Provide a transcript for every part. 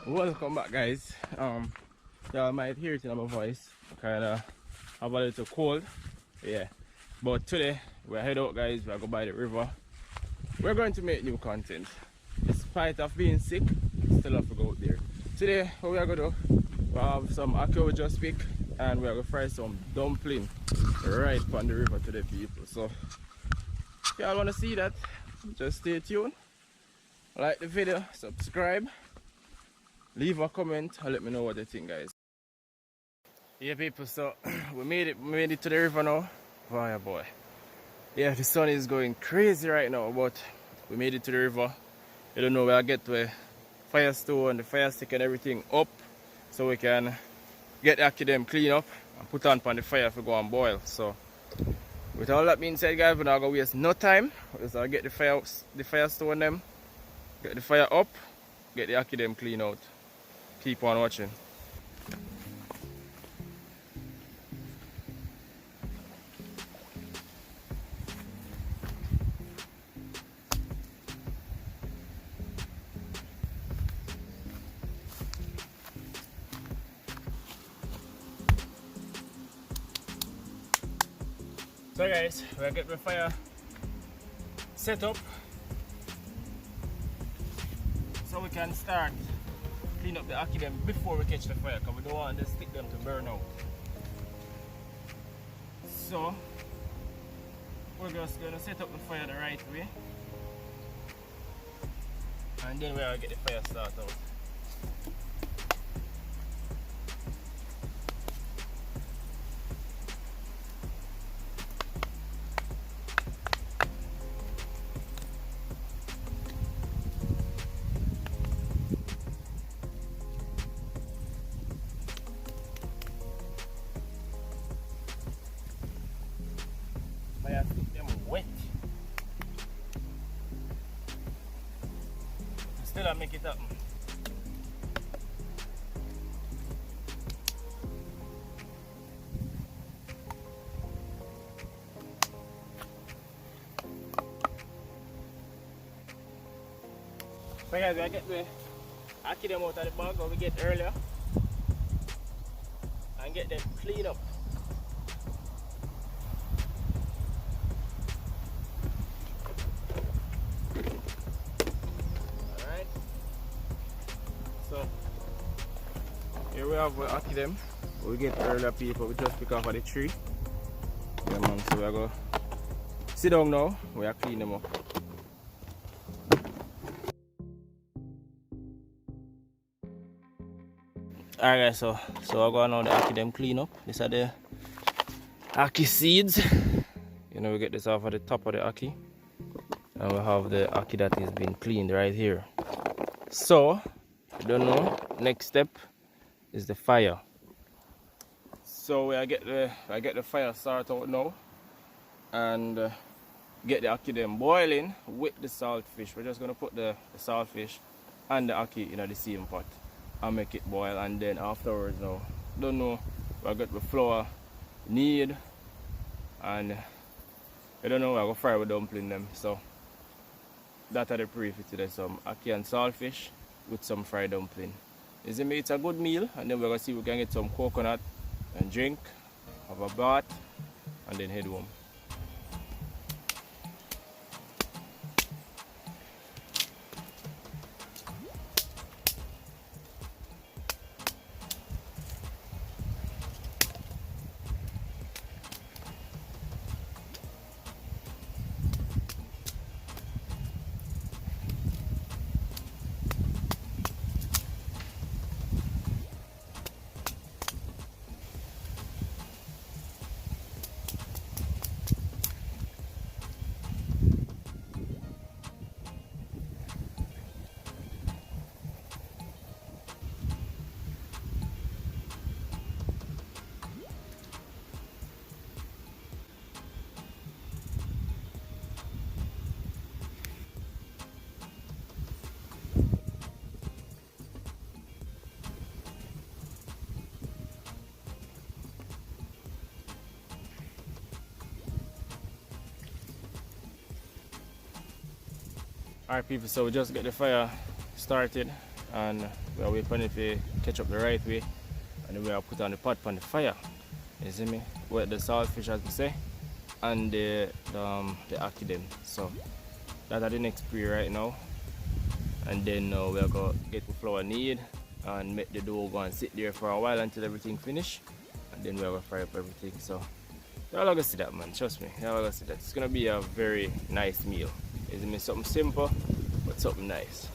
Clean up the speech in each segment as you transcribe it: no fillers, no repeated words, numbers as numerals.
Welcome back, guys. Y'all might hear it in my voice. Kinda have a little cold. Yeah. But today we're head out, guys. We're going by the river. We're going to make new content. Despite of being sick, still have to go out there. Today what we are gonna do, we have some ackee we just pick, and we're gonna fry some dumpling right on the river today, people. So if y'all wanna see that, just stay tuned. Like the video, subscribe. Leave a comment and let me know what you think, guys. Yeah, people, so we made it to the river now. Oh boy. Yeah, the sun is going crazy right now, but we made it to the river. You don't know where I get to a fire stove and the fire stick and everything up, so we can get the ackee them clean up and put on the fire to go and boil. So with all that being said, guys, we're not gonna waste no time. So I get the fire stove on them, get the fire up, get the ackee them clean out. Keep on watching. So guys, we'll get the fire set up so we can start clean up the ackee them before we catch the fire, because we don't want the stick them to burn out. So we're just going to set up the fire the right way, and then we'll get the fire started out. Fire stick them wet. Still I make it happen. So guys, I get the ackee them out of the bag what we get earlier and get them clean up. Alright. So here we have ackee them. We get earlier, people, we just pick off of the tree. Yeah man, so we're gonna sit down now, we are clean them up. Alright guys, so I'm going now the ackee them clean up. These are the ackee seeds. You know, we get this off of the top of the ackee, and we have the ackee that is being cleaned right here. So, you don't know, next step is the fire. So I get the fire started out now, and get the ackee them boiling with the saltfish. We're just gonna put the saltfish and the ackee in the same pot and make it boil, and then afterwards now, don't know, I got the flour need, and I don't know, I go fry with dumpling them. So that are the pre for today, some ackee and saltfish with some fried dumpling. It's a good meal, and then we're gonna see if we can get some coconut and drink, have a bath, and then head home. Alright people, so we just get the fire started and we are waiting if we catch up the right way, and then we are put on the pot on the fire. You see me? With the saltfish as we say, and the ackee them. So that are the next pre right now. And then we are going to get the flour knead and make the dough go and sit there for a while until everything finish, and then we are going to fry up everything. So y'all are going to see that, man, trust me, y'all are going to see that. It's going to be a very nice meal. It's mean something simple but something nice.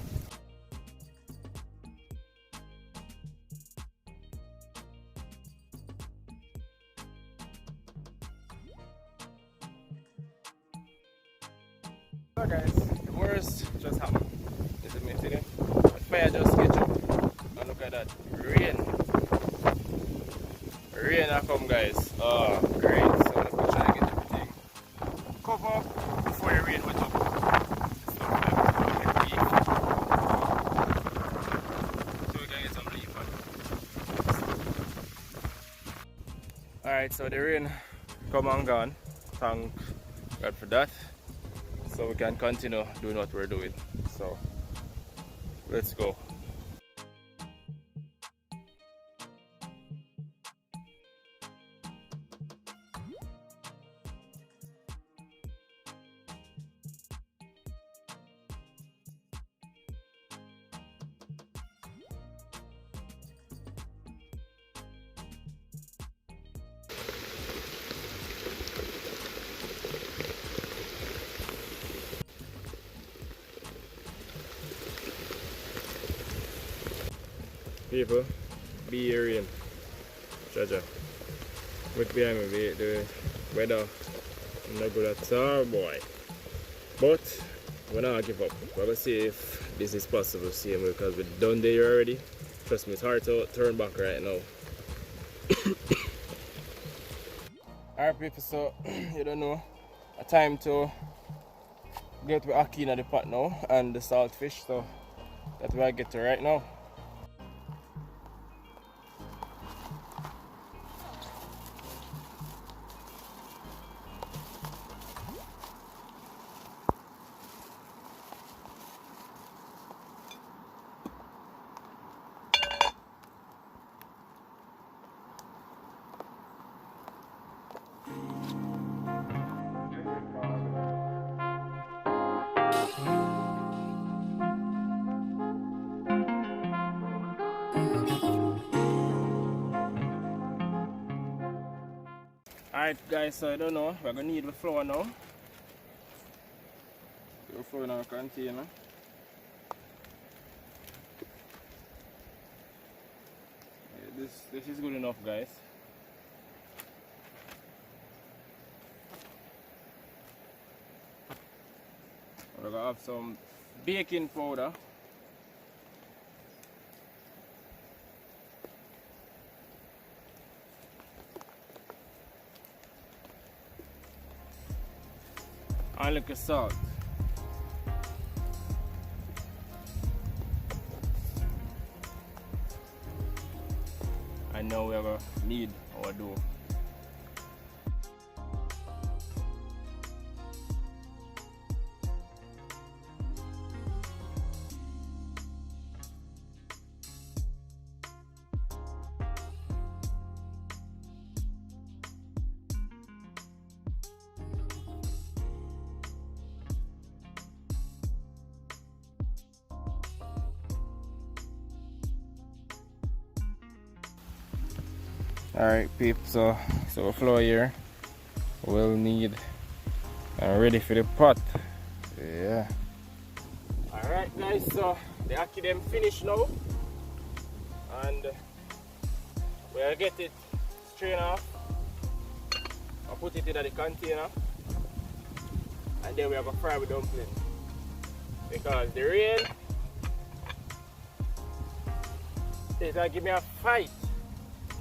So guys, the worst just happened. Is it me today? The fire just catch up. And look at that. Rain. Rain has come, guys. Oh, rain. So let me try to get everything cover up before the rain went up. Alright, so the rain come and gone. Thank God for that. So we can continue doing what we're doing. So let's go. People, be hearing Jaja. Look behind me, the weather not good at all, boy. But we're not give up. We're gonna see if this is possible, see, because we're done there already. Trust me, it's hard to turn back right now. Alright people, so you don't know, a time to get the ackee in the pot now and the saltfish, so that's where I get to right now. Alright guys, so I don't know, we're gonna need the flour now. Put the flour in our container. Yeah, this is good enough, guys. We're gonna have some baking powder. And a little salt. And now we're gonna knead our dough. Alright peeps, so the flour here will need ready for the pot. Yeah. Alright guys, so the ackee them finished now, and we'll get it strained off. I'll put it in the container, and then we're going to fry with dumplings. Because the rain is going to give me a fight.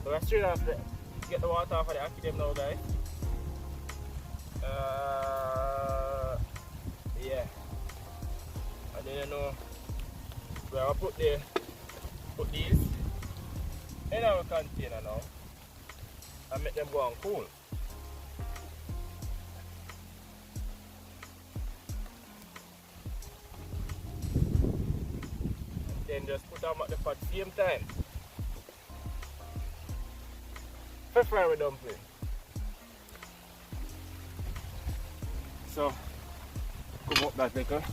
So let's strain off get the water off of the ackee them now guys. Yeah. And then you know, we're going to put these in our container now and make them go on cool. Then just put them at the pot same time. For fry with dumpling. So cover up that liquor.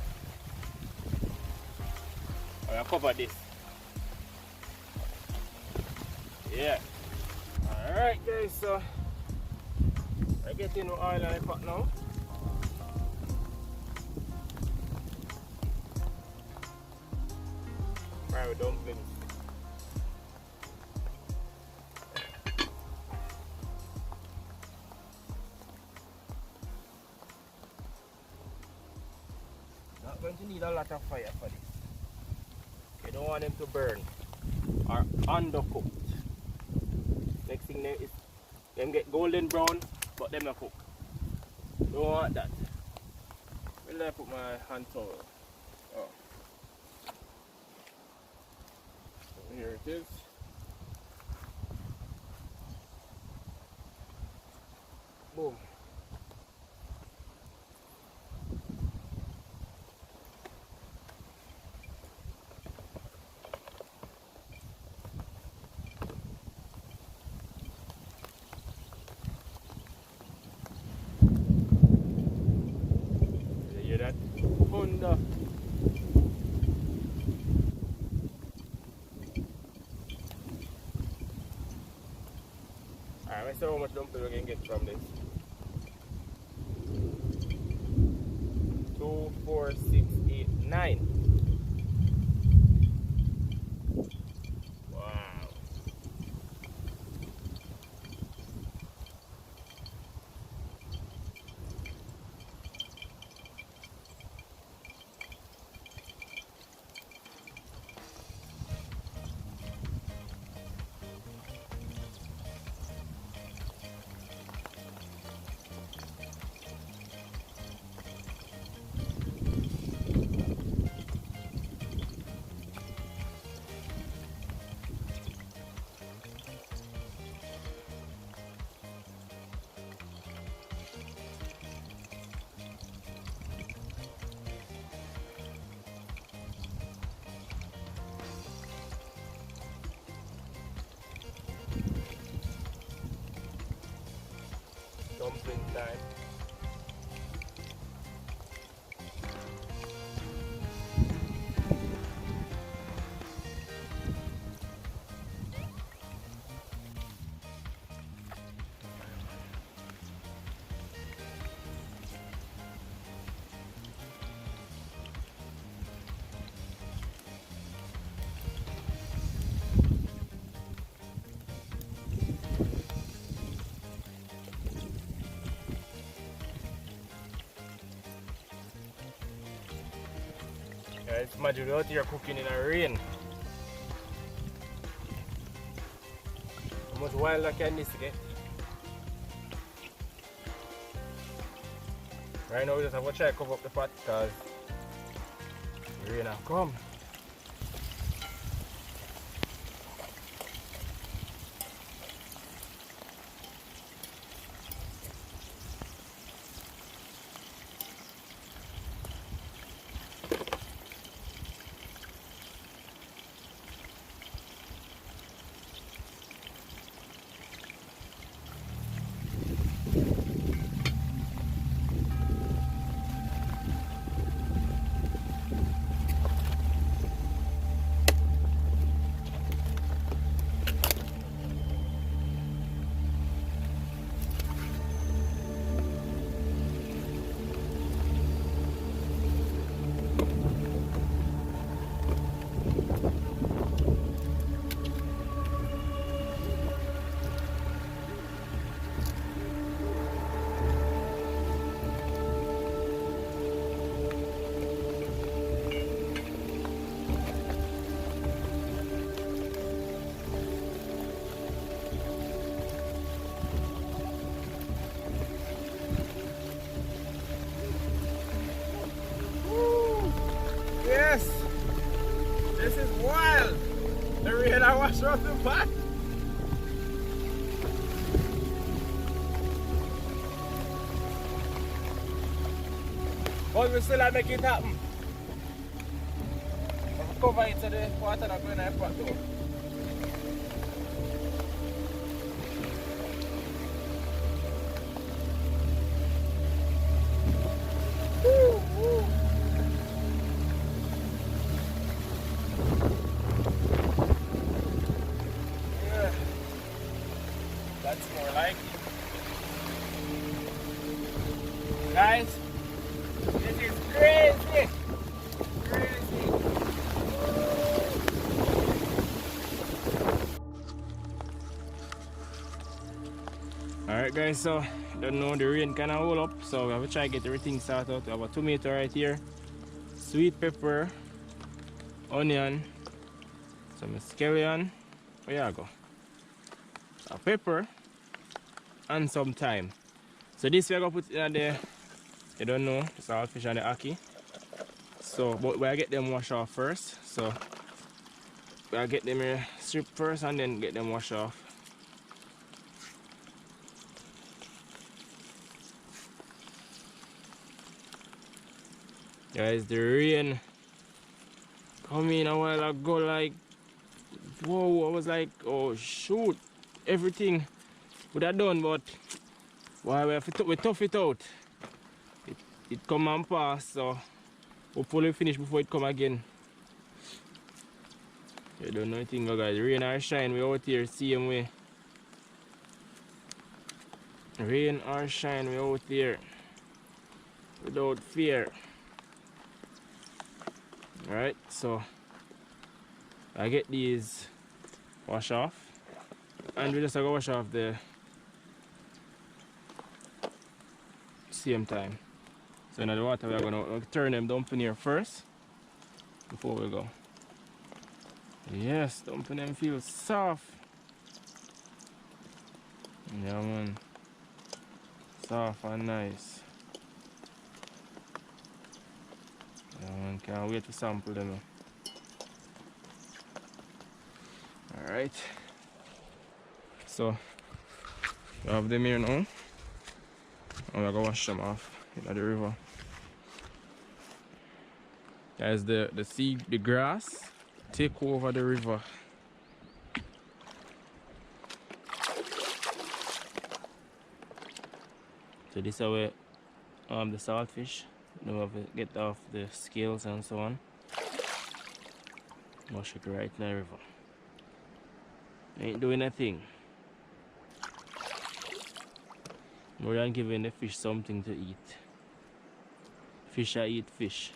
I'll cover this. Yeah. Alright guys, so I get in the oil in the pot now. Fry with dumplings. Not going to need a lot of fire for this. You don't want them to burn or undercooked. Next thing there is them get golden brown, but them not cook. Don't want that. Where did I put my hand towel? Oh. So here it is. Boom. Honda. Alright, let's see how much dumpling we can get from this. 2, 4, 6, 8, 9. Wow. Dumpling time. Guys, imagine out here cooking in a rain. How much wilder can this get? Right now we just have to try to cover up the pot because the rain has come. wash off the pot. But we still have to make it happen. Cover it so the water not going in the pot though. Yeah. That's more like it. Guys, this is crazy! Crazy! Alright guys, so don't know, the rain kinda hold up, so we have to try to get everything started out. We have a tomato right here, sweet pepper, onion, some scallion, where you go? A pepper and some thyme. So this we're gonna put in there, you don't know, the saltfish and the ackee. So but we'll get them washed off first. So we'll get them strip first and then get them washed off. Guys, the rain come in a while ago, like, whoa, I was like, oh shoot, everything would have done, but why we tough it out. It come and pass, so hopefully finish before it come again. You don't know anything, guys. Rain or shine, we out here same way. Rain or shine, we out here without fear. Alright, so I get these wash off, and we just go wash off the same time. So in the water we're gonna turn them dumpling here first before we go. Yes, dumpling them feel soft. Yeah man, soft and nice. Yeah man, can't wait to sample them. Alright, so we have them here now, and we're gonna wash them off in the river. Guys, the grass take over the river. So this is how we the saltfish. Now we have to get off the scales and so on. Wash it right in the river. Ain't doing a thing. More than giving the fish something to eat. Fish I eat fish.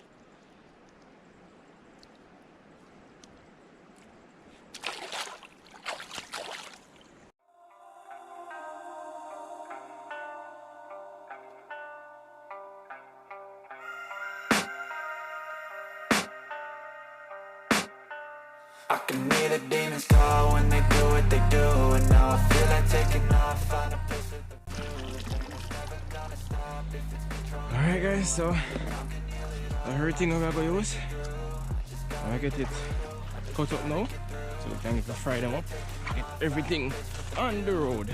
I can hear the demons call when they do what they do, and now I feel like taking off, find a place with the view. The pain is never gonna stop if it's controlling. Alright guys, so everything I'm gonna use, I get it cut up now, so we can get to fry them up, get everything on the road.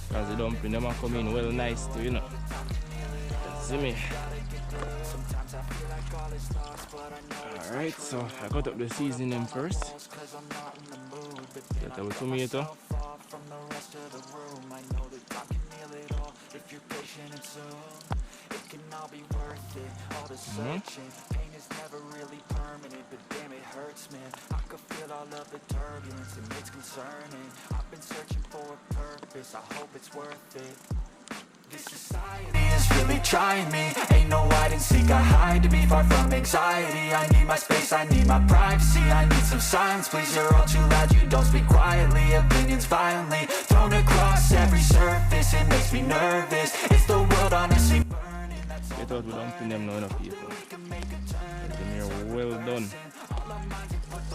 Because the dumpling them are coming well nice too, you know. See me? Alright, so I cut up the seasoning first. Get our tomato. Pain is never really permanent, but damn it hurts, man. I could feel all of the turbulence and it's concerning. I've been searching for a purpose, I hope it's worth it. This society is really trying me. Ain't no hide and seek, I hide to be far from anxiety. I need my space, I need my privacy. I need some silence, please, you're all too loud. You don't speak quietly, opinions violently thrown across every surface. It makes me nervous, it's the world honestly burning. Get out with dumpling them now, enough people. Get them here well done.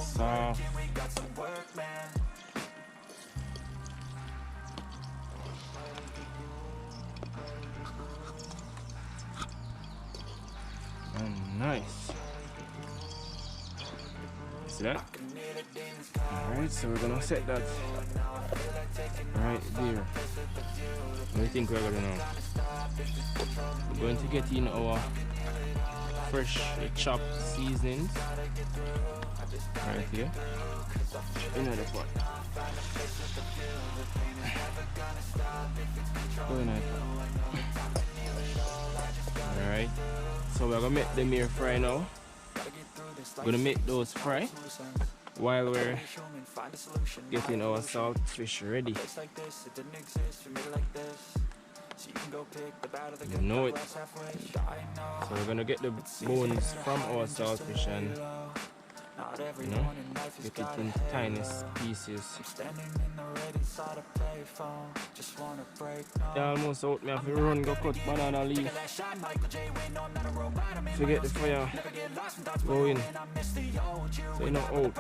Soft. And nice. See that? Alright, so we're gonna set that right there. What do you think we're gonna do? We're going to get in our fresh chopped seasonings right here. In the pot. Alright, so we're gonna make them here fry now. We're gonna make those fry while we're getting our saltfish ready. You know it. So we're gonna get the bones from our saltfish and, you know, get it in tiny pieces. Yeah, almost out. Me have to run go cut banana leaf. Forget the fire going. So you know out.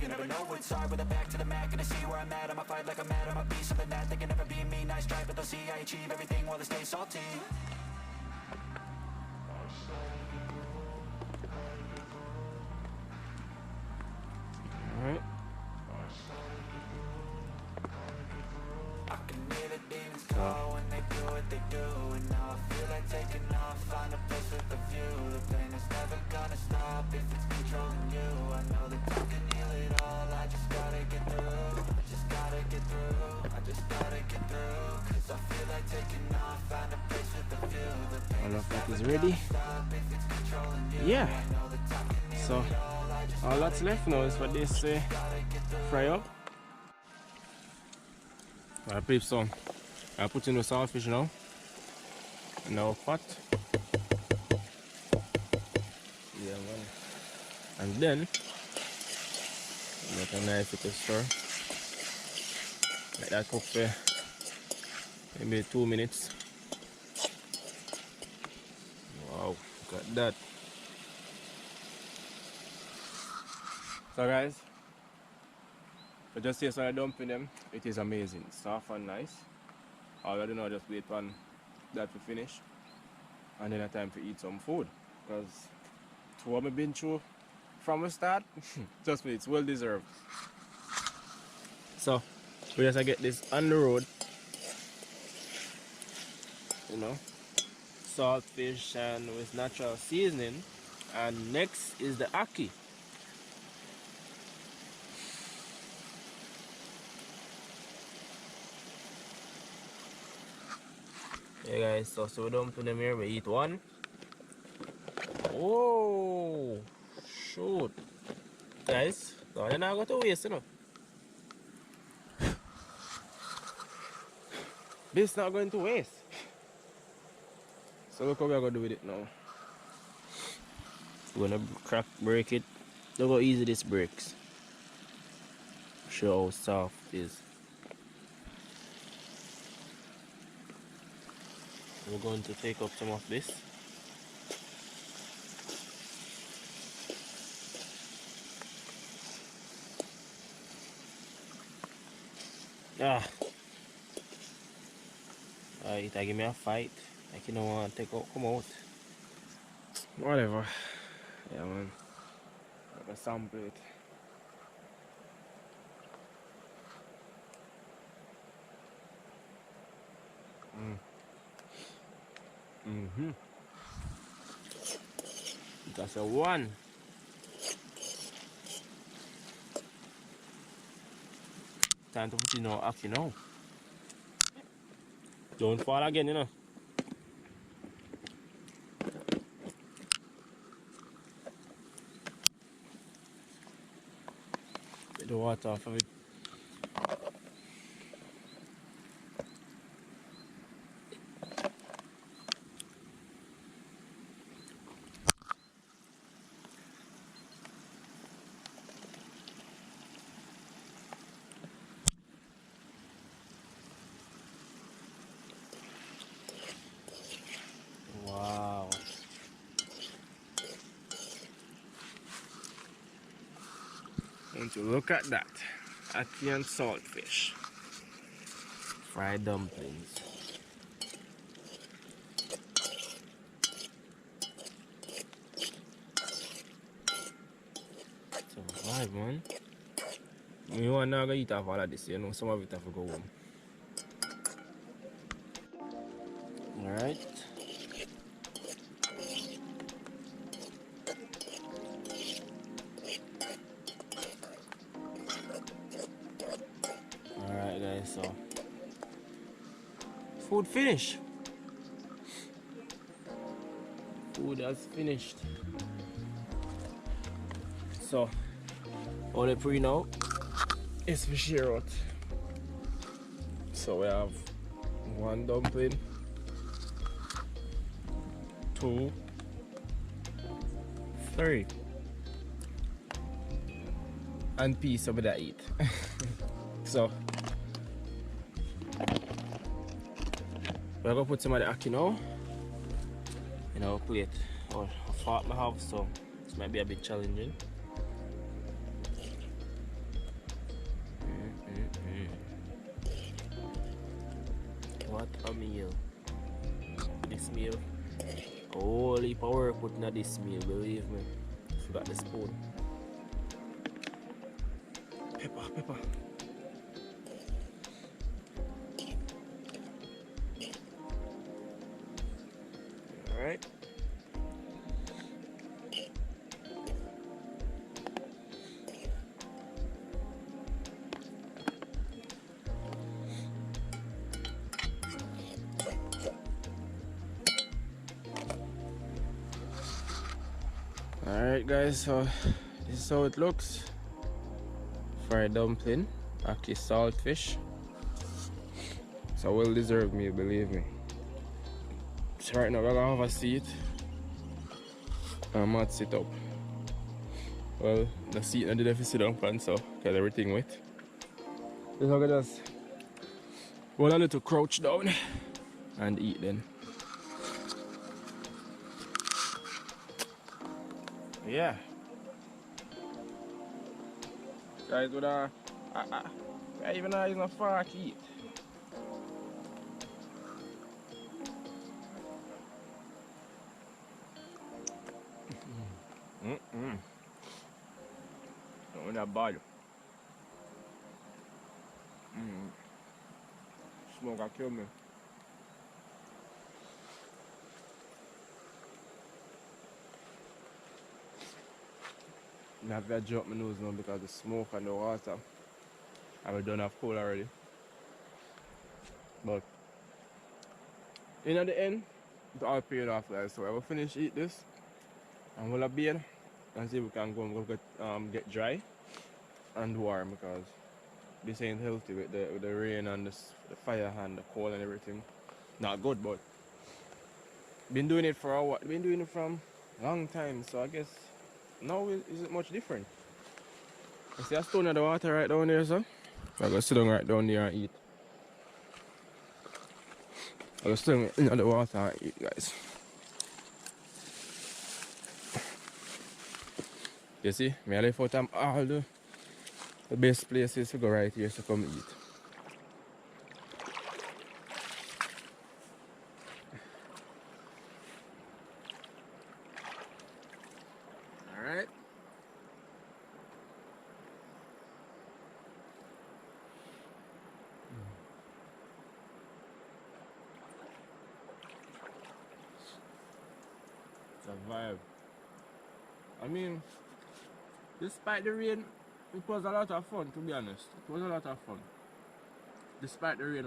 You never know what's hard with a back to the Mac and I see where I'm at. I'ma fight like I'm mad. I'ma be something that they can never be me. Nice try, but they'll see I achieve everything while they stay salty. Alright. I can hear the demons call when they do what they do. And now I feel like taking off, find a place with a view. The pain is never gonna stop if it's controlling you. I know that time can heal it all. I just gotta get through. I just gotta get through. I just gotta get through. Cause I feel like taking off, find a place with a view. The pain All of that is ready. Yeah. So all that's left now is for this fry up. I put some. I put in the saltfish now. In our pot. Yeah, man. And then make a nice little stir. Let that cook for maybe 2 minutes. Wow, look at that. So guys, I just see some dumpling them. It is amazing, soft and nice. All I do now just wait on that to finish, and then a time to eat some food. Because to what I've been through from the start, trust me, it's well deserved. So we just get this on the road, you know, saltfish and with natural seasoning, and next is the ackee. Yeah guys, so we don't put them here, we eat one. Whoa, shoot. Guys, so you're not going to waste, you know. This is not going to waste. So look what we're going to do with it now. We're going to break it. Look how easy this breaks. Show how soft it is. We're going to take up some of this. Ah. It give me a fight. Like you don't want to take out, come out. Whatever. Yeah man. I'm gonna sample it. That's a one. Time to put in our ackee now. Don't fall again, you know. Get the water off of it. Wow. Don't you look at that. Ackee and saltfish. Fried dumplings. Alright, man. You want to eat off all of this, you know, some of it have to go home. Alright. Alright, guys, so food finished. Food has finished. So all the pre now is for share out. So we have 1 dumpling, 2, 3, and piece of that eat. So we're gonna put some of the ackee now in our plate or a fork I have, so this might be a bit challenging. What a meal. This meal, holy power putting at this meal, believe me. Forgot the spoon. Pepper. Alright. Alright guys, so this is how it looks. Fried dumpling, ackee saltfish. It's a well deserved meal, believe me. So right now we're gonna have a seat. I might sit up. Well, the seat I did have to sit down pan, so get everything wet. Just gonna just go a little crouch down and eat then. Yeah. Guys, with I even know it's not far to eat. Not that bad. Smoke will kill me. I have to drop my nose now because the smoke and the water. I done have cold already. But in the end, it's all paid off, guys. So I will finish eat this and we'll have beer and see if we can go and get dry and warm, because this ain't healthy with the rain and the fire and the cold and everything. Not good, but been doing it for a while. Been doing it from a long time, so I guess now isn't much different. You see a stone of the water right down there, so I'm gonna sit down right down there and eat. I'm gonna sit down in the water and eat, guys. You see, me I left out all the best places to go right here to come eat. Alright. It's a vibe. I mean, despite the rain, it was a lot of fun, to be honest. It was a lot of fun. Despite the rain,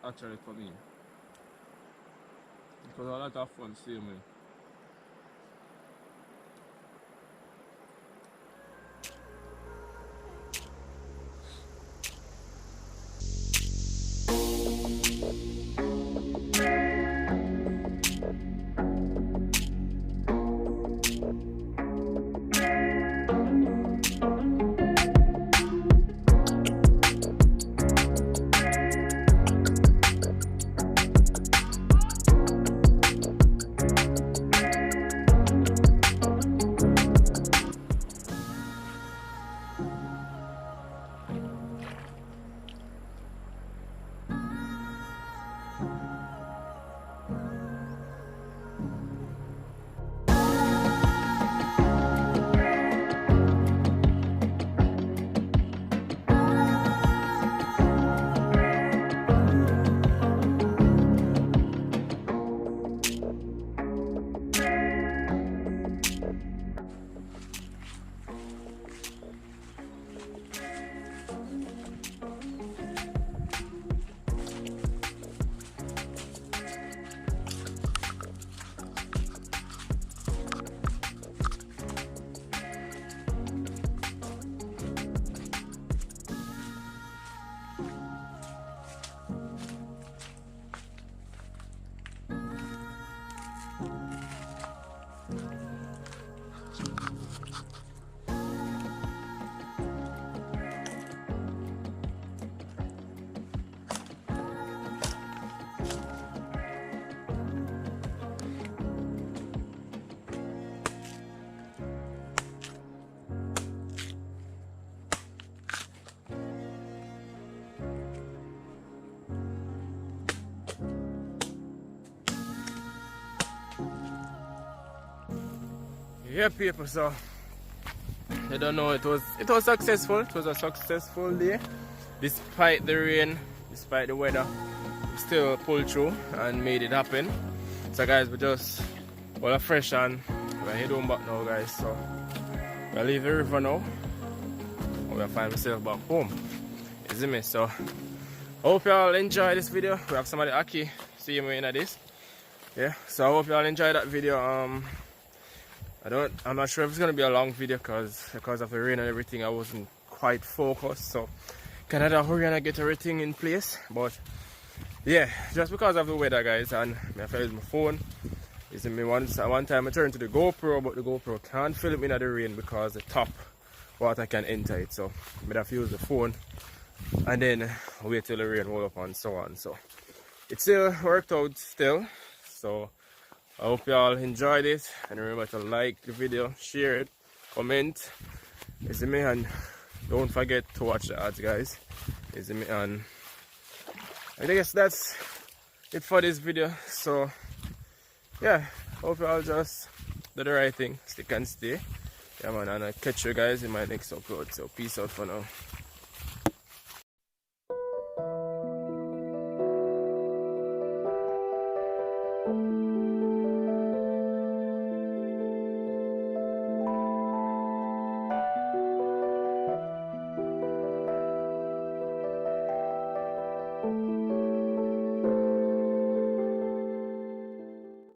actually for me. It was a lot of fun seeing me. Yeah, people, so I don't know, it was successful. It was a successful day. Despite the rain, despite the weather, we still pulled through and made it happen. So guys, we just all fresh and we're head home back now, guys. So we'll leave the river now and we'll find myself back home. You see me? So hope y'all enjoy this video. We have some of the ackee. See me in this. Yeah, so I hope y'all enjoy that video. I'm not sure if it's gonna be a long video because of the rain and everything. I wasn't quite focused, so kind of hurry and get everything in place. But yeah, just because of the weather, guys, and I have to use my phone. You see me, one time I turned to the GoPro, but the GoPro can't film in the rain because the top water can enter it. So I have to use the phone and then wait till the rain roll up and so on. So it still worked out still. So I hope y'all enjoyed it, and remember to like the video, share it, comment. You see me, and don't forget to watch the ads, guys. You see me, and I guess that's it for this video. So yeah, hope y'all just do the right thing, stick and stay. Yeah man, and I'll catch you guys in my next upload. So peace out for now.